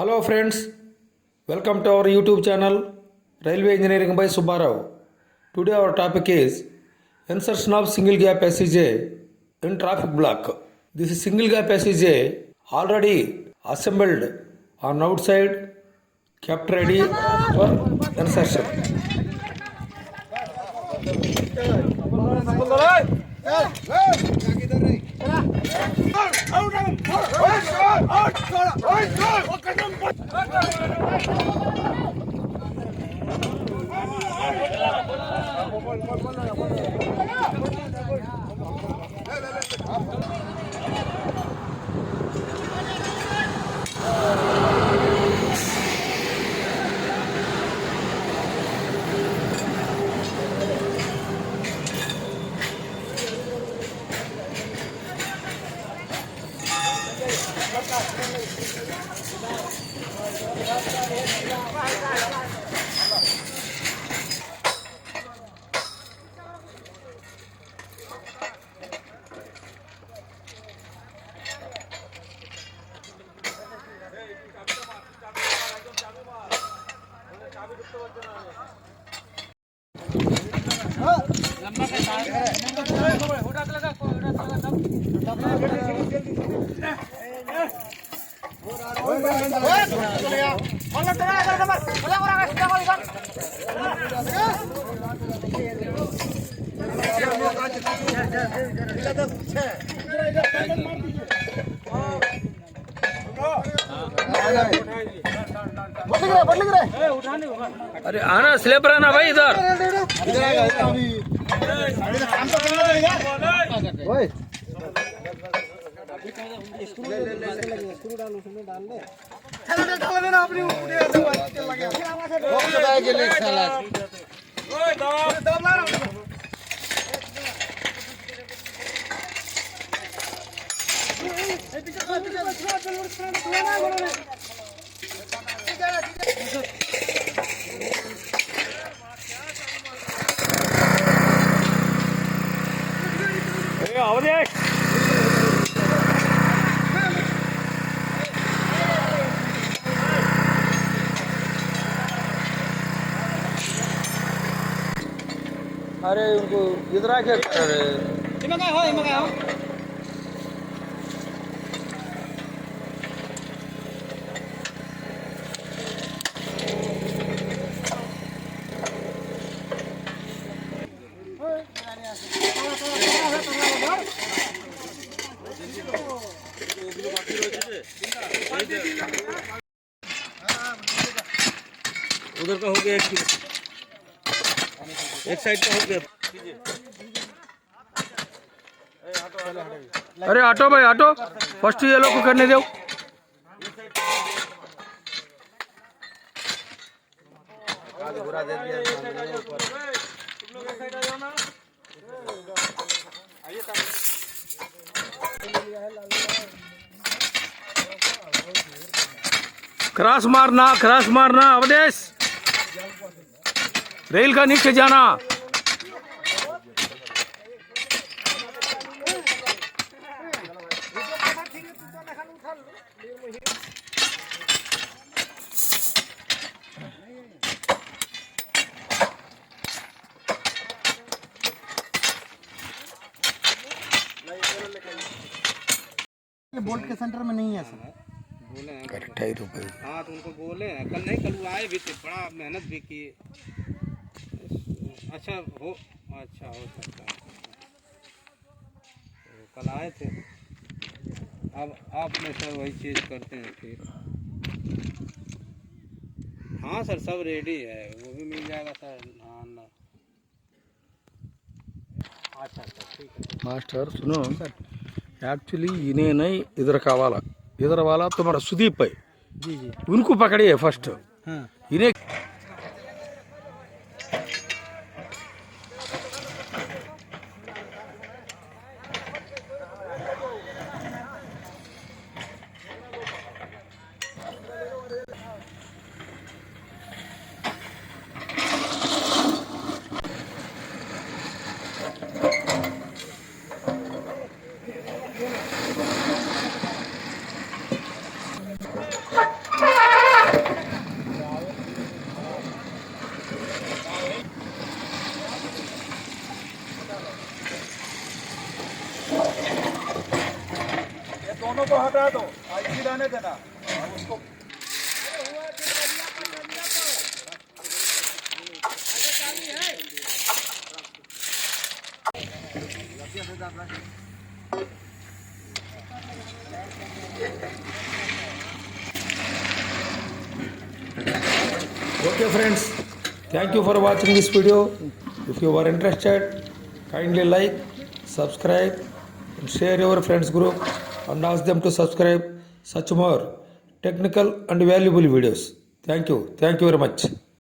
Hello friends, welcome to our YouTube channel Railway Engineering by Subbarao. Today our topic is insertion of single gap SEJ in traffic block. This is single gap SEJ already assembled on outside, kept ready for insertion. अरे आना slipper आना भाई इधर अरे उनको इधर आके उधर का हो गया एक साइड का हो गया। अरे ऑटो भाई ऑटो फर्स्ट ये लोग को करने दो। क्रॉस मारना अवदेश रेल का नीचे जाना। बोल्ट के सेंटर में नहीं है सर, बोले हैं 28 रुपये। हाँ तो उनको बोले हैं, कल नहीं कल वो आए भी थे, बड़ा मेहनत भी की। अच्छा हो सकता है तो कल आए थे। अब आप में सर वही चीज़ करते हैं फिर। हाँ सर सब रेडी है, वो भी मिल जाएगा सर। हाँ ना अच्छा ठीक है मास्टर सुनो सर, एक्चुअली इन्हें नहीं इधर का वाला, इधर वाला तुम्हारा सुदीप है जी जी, उनको पकड़िए फर्स्ट। हाँ इन्हें दोनों को हटा दो, ऐसी रहने देना। उसको Okay friends, thank you for watching this video. If you are interested, kindly like, subscribe and share your friends group and ask them to subscribe such more technical and valuable videos. Thank you very much.